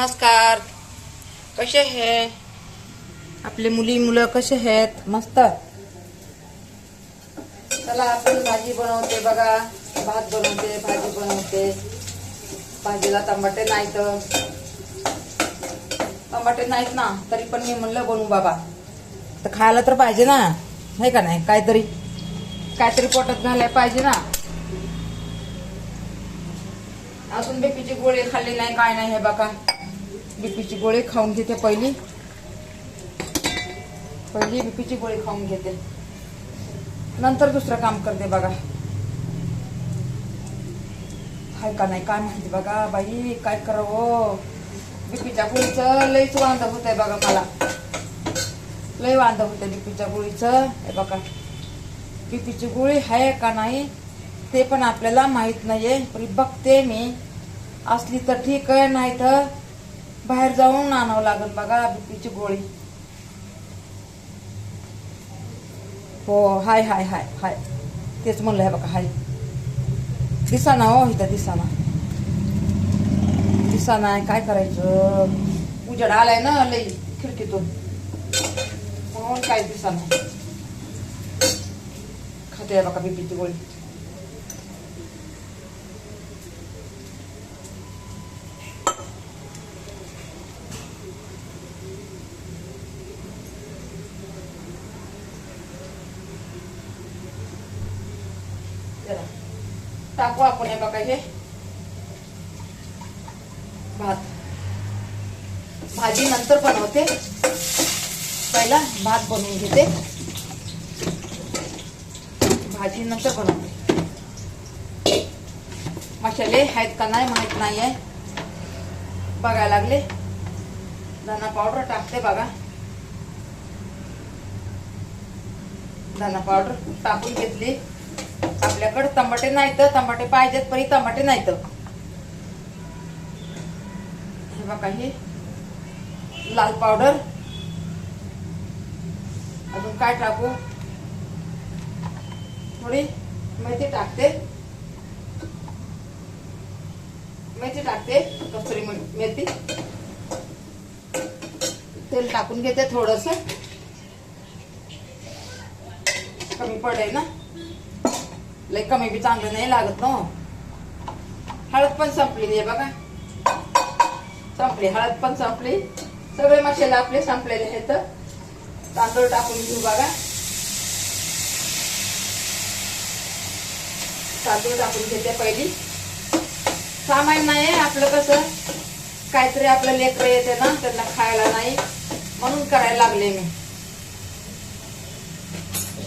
नमस्कार. कसे आहे आपले मुलं कसे आहेत? मस्त. चला आपण भाजी बनवते बघा. भात बनवते, भाजी बनवते. भाजीला टमाटे नाहीत ना, तरी पण मी म्हणलं बनवू बाबा. तर खायला तर पाहिजे ना, आहे का नाही? काहीतरी पोटात घालायला पाहिजे ना. अजून बीपीची गोळी खाल्ली नाही, काय नाही. हे बघा, बीपीची गोळी खाऊन घेते. पहिली बीपीची गोळी खाऊन घेते, नंतर दुसरं काम करते बघा. हाय का नाही काय माहिती बघा बाई. काय करावं? बीपीच्या गोळीचं लईच वांद होत आहे बघा. मला लई वांद होत आहे बीपीच्या गोळीचं. हे बघा, बीपीची गोळी आहे का नाही ते पण आपल्याला माहित नाहीये. पण बघते मी, असली तर ठीक आहे, नाही तर बाहेर जाऊन आणावं लागेल बघा बीपीची गोळी. हो, हाय हाय हाय हाय तेच म्हणलं. हे बघा, हाय दिसाना. हो, इथं दिसाना. काय करायचं? उजेड आलाय ना लई खिडकीतून, म्हणून काय दिसाना. खाते बघा बीपीची गोळी. टाकू आपण. हे बघा, हे भाजी नंतर बनवते. पहिला भात बनवून घेते, भाजी नंतर बनवते. मसाले आहेत का नाही माहित नाहीये, बघायला लागले. धना पावडर टाकते बघा. धना पावडर टाकून घेतली. आपल्याकडे टमाटे नाहीत, टमाटे पाहिजेत पण टमाटे नाहीत. हे बघा, हे लाल पावडर. अजून काय टाकू? थोडी मेथी टाकते. कस्तुरी मेथी. तेल टाकून घेते थोडस. कमी पडेल ना, लय कमी बी चांगलं नाही लागत ना. हळद पण संपली. हे बघा, संपली हळद पण संपली. सगळे मसाले आपले संपलेले आहेत. तांदूळ टाकून घेऊ बघा. तांदूळ टाकून घेते पहिली. सामान नाही आपलं, कसं काहीतरी आपलं लेकरं येते ना, त्यांना खायला नाही म्हणून करायला लागले मी.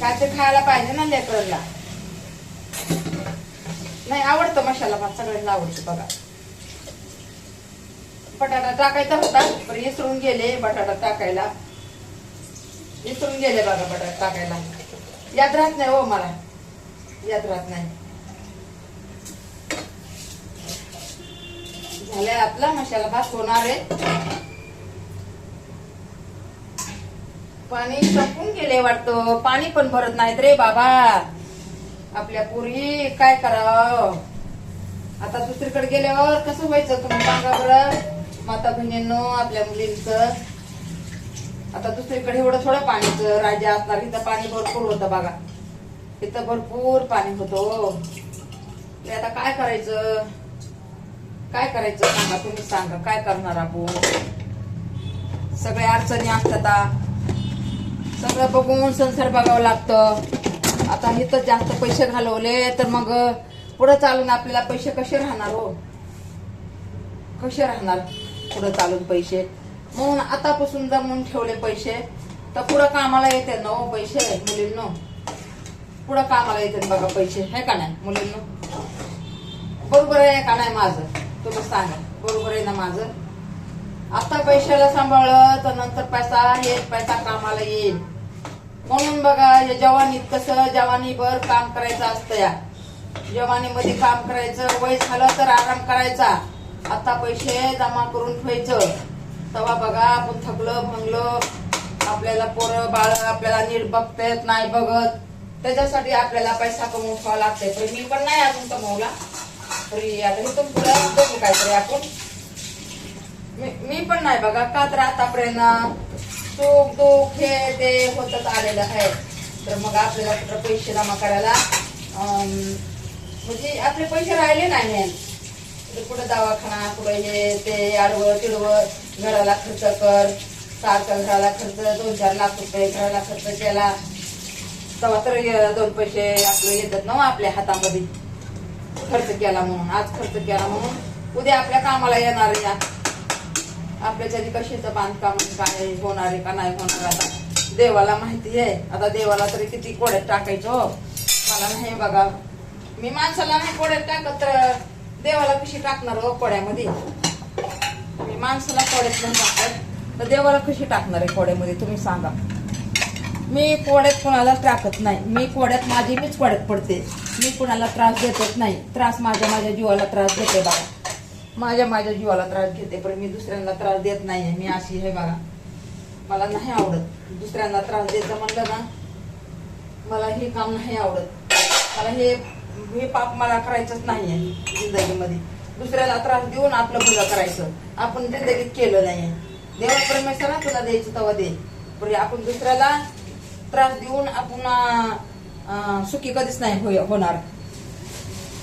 काहीतरी खायला पाहिजे ना लेकरांना. नाही आवडतं मसाला भात, सगळ्यांना आवडतं बघा. बटाटा टाकायचा होता पण विसरून गेले. बटाटा टाकायला विसरून गेले बघा. बटाटा टाकायला याद राहत नाही. हो, मला याद राहत नाही. झालंय आपला मसाला भात होणार आहे. पाणी संपून गेले वाटतं. पाणी पण भरत नाहीत रे बाबा आपल्या पोरी. काय करावं आता? दुसरीकडे गेल्यावर कसं व्हायचं तुम्ही सांगा बरं माता बहिणींनो, आपल्या मुलींचं. आता दुसरीकडे एवढं थोडं पाणीचं राज्य असणार. इथं पाणी भरपूर होतं बघा. इथं भरपूर पाणी होतं. आता काय करायचं सांगा तुम्ही, सांगा काय करणार आपण? सगळे अडचणी असतात. सगळं बघून संसार बघावं लागतं. आता इथं जास्त पैसे घालवले तर मग पुढे चालून आपल्याला पैसे कसे राहणार? हो, कसे राहणार पुढे चालून पैसे? म्हणून आतापासून जमून ठेवले पैसे तर पुढे कामाला येते ना. हो, पैसे मुलींनो पुढे कामाला येते बघा पैसे. आहे का नाही मुलींनो? बरोबर आहे का नाही माझं? तुम्ही सांगा, बरोबर आहे ना माझं? आता पैशाला सांभाळलं तर नंतर पैसा कामाला येईल. म्हणून बघा, या जवानीत कसं जवानीभर काम करायचं असतं. या जवानीमध्ये काम करायचं. वय झालं तर आराम करायचा. आता पैसे जमा करून ठेवायचं. तेव्हा बघा आपण थकलं भंगलं, आपल्याला पोरं बाळ आपल्याला नीट बघतायत नाही बघत, त्याच्यासाठी आपल्याला पैसा कमवून ठेवावा लागतंय. पण मी पण नाही अजून कमवला. तरी आता इथून पुढे बघू काहीतरी आपण. मी पण नाही बघा, का तर आतापर्यंत सुख दुःख हे ते होतच आलेलं आहे. तर मग आपल्याला कुठं पैसे जमा करायला म्हणजे आपले पैसे राहिले नाही. कुठं दवाखाना, कुठं हे ते आडवं तिडवं, घराला खर्च कर, सारखं घराला खर्च 2-4 लाख रुपये घराला खर्च केला तेव्हा तर 2 पैसे आपलं येतात ना आपल्या हातामध्ये. खर्च केला म्हणून, आज खर्च केला म्हणून उद्या आपल्या कामाला येणार या. आपल्या तरी कशीचं बांधकाम काय होणार आहे का नाही होणार आता देवाला माहिती आहे. आता देवाला तरी किती कोड्यात टाकायचं हो, मला नाही बघा. मी माणसाला नाही कोड्यात टाकत तर देवाला कशी टाकणार हो कोड्यामध्ये. मी माणसाला कोड्यात नाही टाकत तर देवाला कशी टाकणार आहे कोड्यामध्ये तुम्ही सांगा. मी कोड्यात कोणाला टाकत नाही. मी कोड्यात मीच कोड्यात पडते. मी कोणाला त्रास देतच नाही. त्रास माझ्या जीवाला त्रास देते बघा. माझ्या जीवाला त्रास घेते, पण मी दुसऱ्यांना त्रास देत नाहीये. मी अशी आहे बघा. मला नाही आवडत दुसऱ्यांना त्रास द्यायचं म्हणलं ना, मला हे काम नाही आवडत. मला हे पाप मला करायचंच नाहीये जिंदगीमध्ये. दुसऱ्याला त्रास देऊन आपलं भलं करायचं आपण जिंदगीत केलं नाहीये. देवा परमेश्वरा तुला द्यायचं तेव्हा दे, पण आपण दुसऱ्याला त्रास देऊन आपण सुखी कधीच नाही होणार.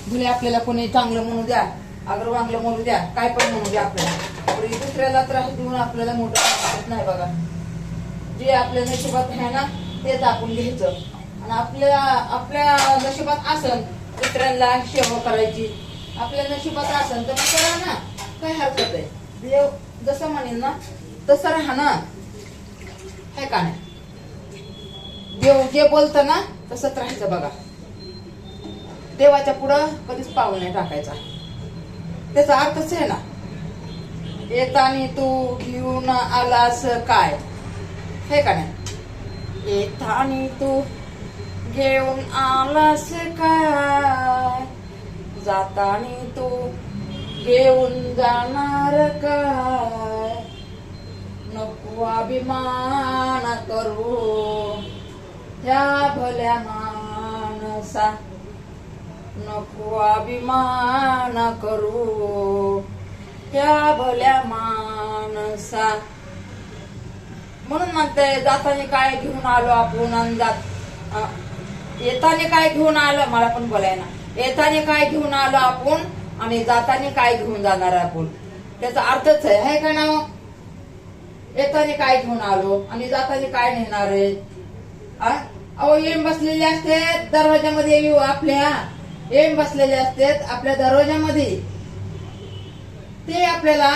भले आपल्याला कोणी चांगलं म्हणू द्या, अगर वांगलं म्हणू द्या, काय पण म्हणू द्या, आपल्याला दुसऱ्याला त्रास देऊन आपल्याला मोठं नाही बघा. जे आपल्या नशिबात आहे ना तेच आपण घ्यायचं. आणि आपल्या नशिबात असन दुसऱ्यांना सेवा करायची, आपल्या नशिबात असन तर करा ना, काय हरकत आहे. देव जसं म्हणेल ना तसं राहा ना, है का नाही. देव जे बोलतं ना तसंच राहायचं बघा. देवाच्या पुढं कधीच पाऊल नाही टाकायचा. त्याचा अर्थच आहे ना, येतानी तू घेऊन आलास काय, हे का नाही. येतानी तू घेऊन आलास काय, जातानी तू घेऊन जाणार काय. नको अभिमान करू ह्या भल्या माणसा, नको अभिमान करू त्या भल्या माणसा. म्हणून म्हणते जाताना काय घेऊन आलो आपण आणि येताना काय घेऊन आलो. मला पण बोलायला येताना काय घेऊन आलो आपण आणि जाताना काय घेऊन जाणार आपण. त्याचा अर्थच आहे का ना. येताना काय घेऊन आलो आणि जाताना काय नेणार आहे. अहो येम बसलेले असते दरवाजामध्ये, आपल्या येम बसलेले असतात आपल्या दरवाजामध्ये. ते आपल्याला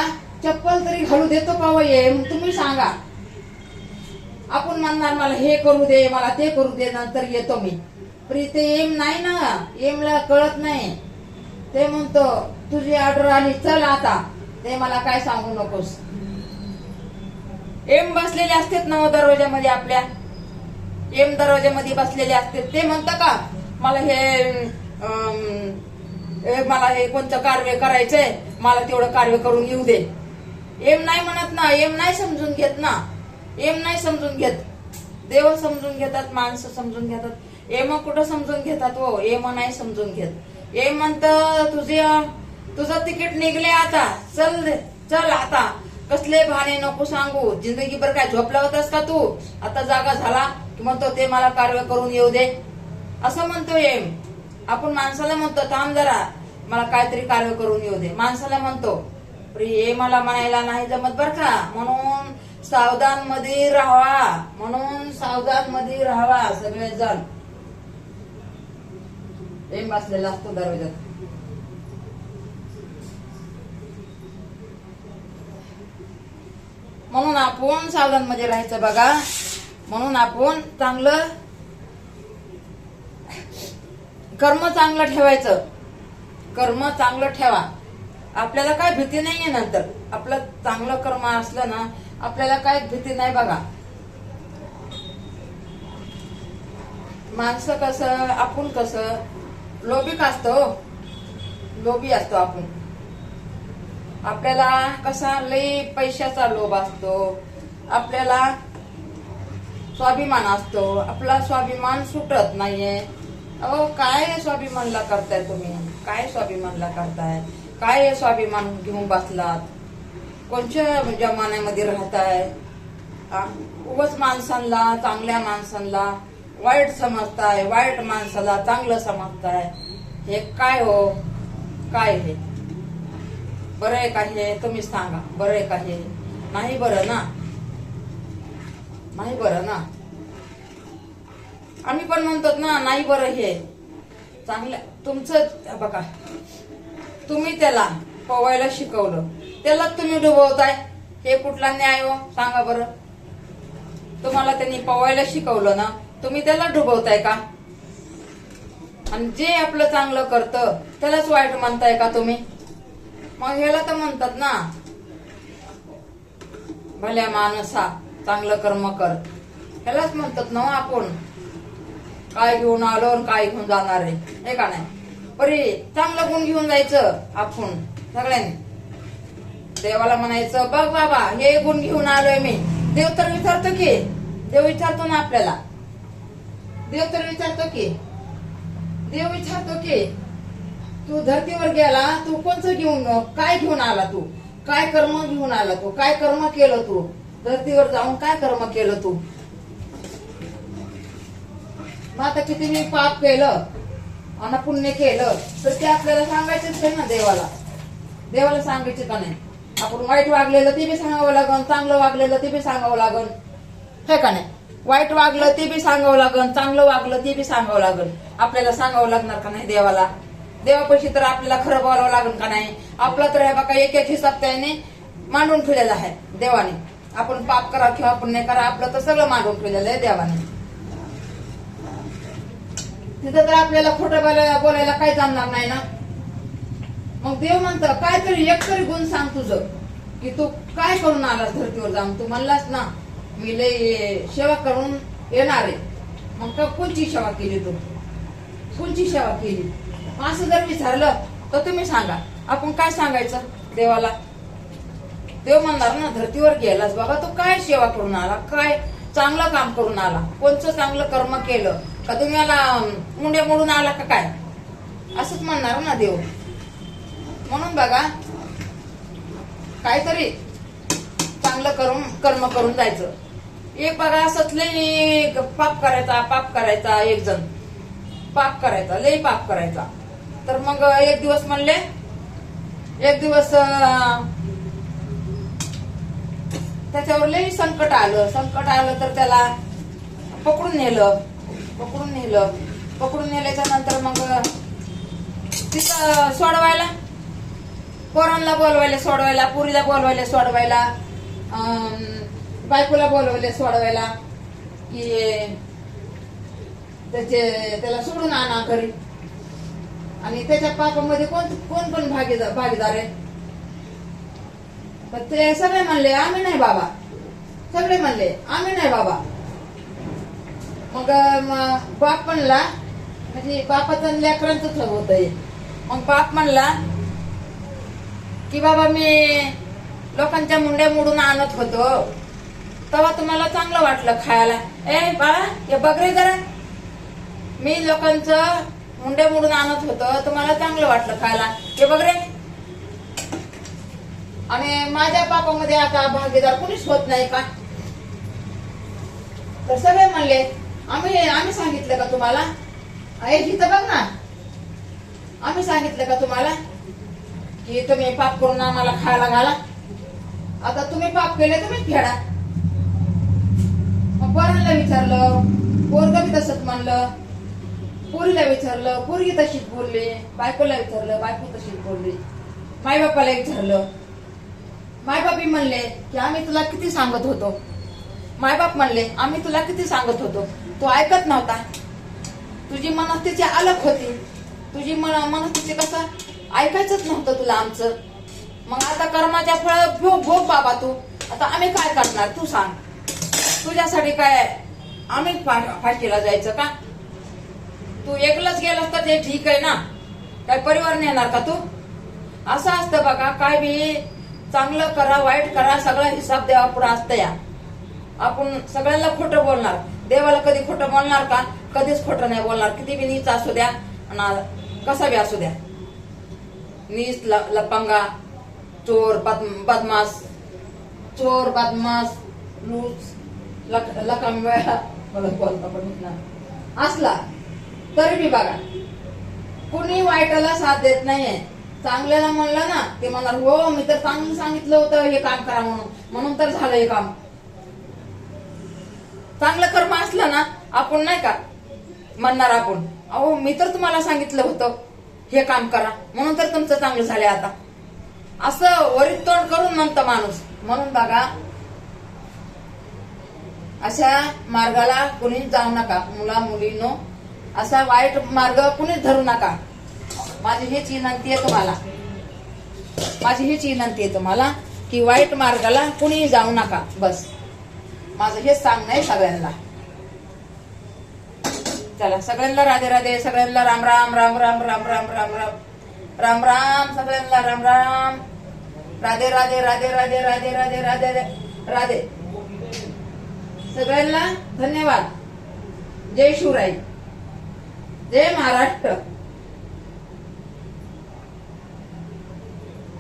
चप्पल तरी घालू देतो का हो येम, तुम्ही सांगा. आपण म्हणणार मला हे करू दे, मला ते करू दे, नंतर येतो मी. पण ते येम नाही ना, येमला कळत नाही. ते म्हणतो तुझी ऑर्डर आली चल आता, ते मला काय सांगू नकोस. येम बसलेले असतात ना दरवाजामध्ये आपल्या, येम दरवाजामध्ये बसलेले असतात. ते म्हणतं का मला हे कोणतं कार्य करायचंय, मला तेवढं कार्य करून येऊ दे. एम नाही म्हणत ना, एम नाही समजून घेत ना, एम नाही समजून घेत. देव समजून घेतात, माणसं समजून घेतात. एम कुठं समजून घेतात हो, एम नाही समजून घेत. एम म्हणतं तुझं तिकीट निघले आता, चल आता. कसले भाने नको सांगू, जिंदगीभर काय झोपला होतास का तू, आता जागा झाला की म्हणतो ते मला कार्य करून येऊ दे, असं म्हणतो एम. आपण माणसाला म्हणतो थांब जरा मला काहीतरी कार्य करून येऊ दे, माणसाला म्हणतो. हे मला म्हणायला नाही जमत बर का. म्हणून सावधान मध्ये राहावा, म्हणून सावधान मध्ये राहावा सगळेजण. एम बसलेला असतो दरवाजात. म्हणून आपण सावधान मध्ये राहायचं बघा. म्हणून आपण चांगलं कर्म चांगलं ठेवायचं, कर्म चांगलं ठेवा. आपल्याला काय भीती नाहीये. नंतर आपलं चांगलं कर्म असलं ना आपल्याला काय भीती नाही बघा. माणसं कसं, आपण कसं लोभी असतो, लोभी असतो आपण. आपल्याला कसा लई पैशाचा लोभ असतो, आपल्याला स्वाभिमान असतो. आपला स्वाभिमान सुटत नाहीये. अहो काय स्वाभिमानला करताय तुम्ही, काय स्वाभिमानला करताय, काय स्वाभिमान घेऊन बसलात. कोणत्या जमान्यामध्ये राहताय? उगाच माणसांना, चांगल्या माणसांना वाईट समजताय, वाईट माणसाला चांगलं समजताय. हे काय हो? काय हे बरं आहे का? हे तुम्ही सांगा, बरं आहे का? हे नाही बरं ना, नाही बरं ना. आम्ही पण म्हणतो ना, नाही बरं हे चांगलं. तुमचं बघा, तुम्ही त्याला पोवायला शिकवलं, त्याला तुम्ही डुबवताय. हे कुठला न्याय हो? सांगा बरं. तुम्हाला त्यांनी पोवायला शिकवलं ना, तुम्ही त्याला डुबवताय का? आणि जे आपलं चांगलं करतं त्यालाच वाईट म्हणताय का तुम्ही? मग ह्याला तर म्हणतात ना, भल्या माणसा चांगलं कर्म कर. ह्यालाच म्हणतात ना आपण. काय घेऊन आलो आणि काय घेऊन जाणार आहे, हे का नाही? परी चांगलं गुण घेऊन जायचं आपण सगळ्यांनी. देवाला म्हणायचं, बघ बाबा हे गुण घेऊन आलोय मी. देव तर विचारतो की, देव विचारतो ना आपल्याला. देव तर विचारतो की, देव विचारतो की तू धरतीवर गेला, तू कोणचं घेऊन, काय घेऊन आला? तू काय कर्म घेऊन आला? तू काय कर्म केलं? तू धरतीवर जाऊन काय कर्म केलं तू? मग आता किती मी पाप केलं आणि पुण्य केलं तर ते आपल्याला सांगायचंच आहे ना देवाला. देवाला सांगायचे का नाही? आपण वाईट वागलेलं ते बी सांगावं लागन, चांगलं वागलेलं ते बी सांगावं लागन, हे का नाही? वाईट वागलं ते बी सांगावं लागन, चांगलं वागलं ते बी सांगावं लागन. आपल्याला सांगावं लागणार का नाही देवाला? देवापाशी तर आपल्याला खरं बोलावं लागन का नाही? आपला तर हे बघा एक एक हिसाब त्याने मांडून ठेवलेला आहे देवाने. आपण पाप करा किंवा पुण्य करा, आपलं तर सगळं मांडून ठेवलेलं आहे देवाने. तिथं तर आपल्याला खोटं बोलायला काही जमणार नाही ना. मग देव म्हणतं काहीतरी एक तरी गुण सांग तुझं, की तू काय करून आलास धरतीवर जाऊन. तू म्हणलास ना मी लय सेवा करून येणार आहे. मग कोणची सेवा केली तू? कोणची सेवा केली? असं जर विचारलं तर तुम्ही सांगा, आपण काय सांगायचं देवाला? देव म्हणणार ना, धरतीवर गेलास बाबा तू काय सेवा करून आला, काय चांगलं काम करून आला, कोणचं चांगलं कर्म केलं का? तुम्हाला मुंडे मोडून आला का काय? असंच म्हणणार ना देव. म्हणून बघा, काहीतरी चांगलं कर्म करून जायचं. एक बघा असंच लई पाप करायचा एक जण पाप करायचा, लई पाप करायचा. तर मग एक दिवस म्हणले, एक दिवस त्याच्यावर लई संकट आलं तर त्याला पकडून नेल्याच्या नंतर मग तिथं सोडवायला, पोरांना बोलवायला सोडवायला, पुरीला बोलवायला सोडवायला, बायकोला बोलवले सोडवायला, की त्याला सोडून आणा घरी. आणि त्याच्या पापामध्ये कोण पण भागीदार आहे? पण ते सगळे म्हणले आम्ही नाही बाबा, सगळे म्हणले आम्ही नाही बाबा. मग बाप म्हणला, म्हणजे बापाचं लेकरांच होत आहे. मग बाप म्हणला की बाबा मी लोकांच्या मुंड्या मोडून आणत होतो, तेव्हा तुम्हाला चांगलं वाटलं खायला. ए बाळा हे बघ रे जरा, मी लोकांचं मुंड्या मोडून आणत होतो, तुम्हाला चांगलं वाटलं खायला, हे बघ रे. आणि माझ्या पापामध्ये आता भागीदार कोणीच होत नाही का? तर सगळे म्हणले आम्ही सांगितलं का तुम्हाला? इथं बघ ना, आम्ही सांगितलं का तुम्हाला की तुम्ही पाप करून आम्हाला खायला घाला? आता तुम्ही पाप केले तुम्हीच फेडा. मग पोरांना विचारलं, पोरग बी तसंच म्हणलं. पोरीला विचारलं, पोरगी तशीच बोलली. बायकोला विचारलं, बायको तशीच बोलली. मायबापाला विचारलं, मायबापी म्हणले की आम्ही तुला किती सांगत होतो. मायबाप म्हणले आम्ही तुला किती सांगत होतो, तू ऐकत नव्हता. तुझी मनस्थिती अलग होती. तुझी मनस्थिती कसं ऐकायचंच नव्हतं तुला आमचं. मग आता कर्माच्या फळ भोग बाबा तू. आता आम्ही काय करणार तू सांग? तुझ्यासाठी काय आम्ही फाशीला जायचं का? तू एकलाच गेलास तर ते ठीक आहे ना, काय परिवार नेणार का तू? असं असतं बघा, काय बी चांगलं करा वाईट करा सगळा हिसाब देवा पुढे असतं. या आपण सगळ्यांना खोटं बोलणार, देवाला कधी खोटं बोलणार का? कधीच खोटं नाही बोलणार. किती बी नीच असू द्या आणि कसा बी असू द्या, नीच लपंगा चोर बदमाश चोर बदमाश लूच लकाम वेळा मला बोलता पण येत नाही असला तरी बी बघा कुणी वाईटाला साथ देत नाहीये. चांगल्याला म्हणलं ना ते म्हणणार हो मी तर चांगलं सांगितलं होतं हे काम करा म्हणून तर झालं हे काम. चांगलं कर्म असलं ना आपण नाही का म्हणणार आपण अहो मी तर तुम्हाला सांगितलं होतं हे काम करा म्हणून तर तुमचं चांगलं झालंय आता. असं वरीत तोंड करून म्हणतं माणूस. म्हणून बघा अशा मार्गाला कुणी जाऊ नका. मुला मुलींनो असा वाईट मार्ग कुणीच धरू नका. माझी हीच विनंती आहे तुम्हाला. माझी हीच विनंती आहे तुम्हाला की वाईट मार्गाला कुणी जाऊ नका. बस माझं हेच सांगणं आहे सगळ्यांना. चला सगळ्यांना राधे राधे. सगळ्यांना राम राम राम राम राम राम राम राम राम राम. सगळ्यांना राम राम. राधे राधे राधे राधे राधे राधे राधे राधे. सगळ्यांना धन्यवाद. जय शिवराय. जय महाराष्ट्र.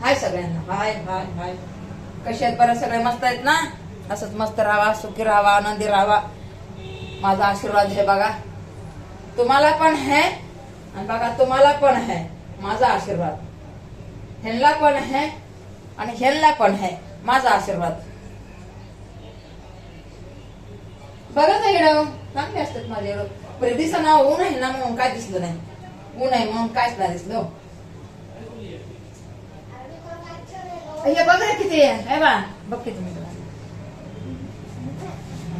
हाय सगळ्यांना. हाय हाय हाय. कसे आहेत बरं सगळे मस्त आहेत ना. असंच मस्त राहावा सुखी राहावा आनंदी राहावा माझा आशीर्वाद आहे बघा. तुम्हाला पण है आणि बघा तुम्हाला पण है माझा आशीर्वाद. ह्यांना पण है आणि ह्यांना पण है माझा आशीर्वाद. बघा ना येडं चांगले असतात माझे येडं. बरं दिसना ऊन आहे ना म्हणून काय दिसलं नाही. ऊन आहे म्हणून कायच नाही दिसलं. हे बघ रे किती आहे बा. बघ किती मी तुला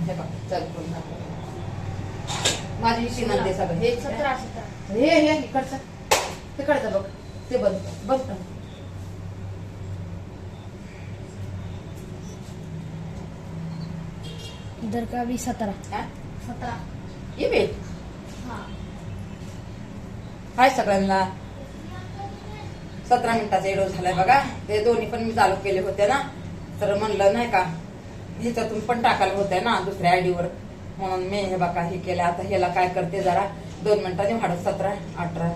हे बघ चल माझी विनंती सगळं हे हे इकडचं तिकडचं बघ ते बघ बघ इधर का भी 17 ये बे. हाय सगळ्यांना. 17 मिनिटाचा व्हिडिओ झालाय बघा. ते दोन्ही पण मी चालू केले होते ना तर म्हणलं नाही का ह्याच्यातून पण टाकायला होत्या ना दुसऱ्या आयडीवर म्हणून मी हे बघा हे केलं. आता ह्याला काय करते जरा 2 मिनिटांनी वाढत 17 18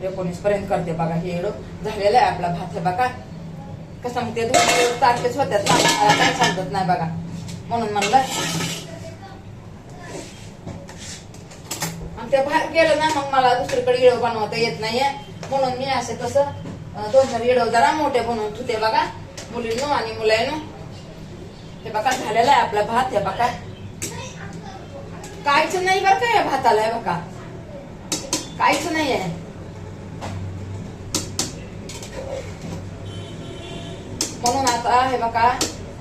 19 पर्यंत करते बघा. हे व्हिडिओ झालेला आहे आपला भात. हे बघा कसं मग ते 2 तारखेच होत्यात ना काय समजत नाही बघा म्हणून म्हणलं. आणि ते बाहेर गेलं ना मग मला दुसरीकडे व्हिडिओ बनवता येत नाहीये म्हणून मी असे तसं 2-4 व्हिडिओ जरा मोठे बनवून ठेवते बघा मुलींनो आणि मुलांनो. हे बघा झालेला आहे आपला भात. हे बघा काहीच नाही बरं का या भाताला. हे बघा काहीच नाही आहे. म्हणून आता हे बघा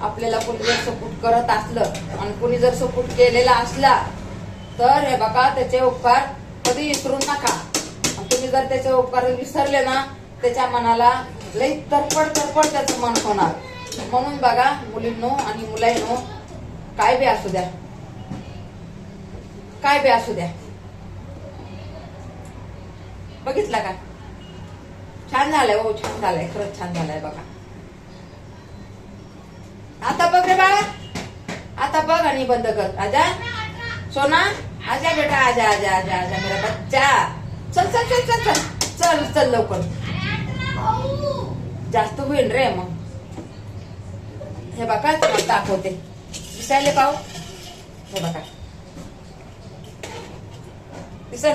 आपल्याला कोणी जर सपोर्ट करत असलं आणि कोणी जर सपोर्ट केलेला असला तर हे बघा त्याचे उपकार कधी विसरू नका. तुम्ही जर त्याचे उपकार विसरले ना त्याच्या मनाला लई तरपड त्याचं मन होणार. म्हणून बघा मुलींनो आणि मुलांनो काय बी असू द्या काय बी असू द्या. बघितला का छान झालंय. हो छान झालंय खरंच छान झालंय बघा. आता बघ रे बाळा. आता बघ आणि बंद कर. आजा सोना आजा बेटा आजा आजा आजा आजा मेरा बच्चा. चल चल चल चल चल चल चल लवकर. जास्त होईल रे मग. हे बघा तुम्हाला दाखवते दिसायला पाहू. हे बघा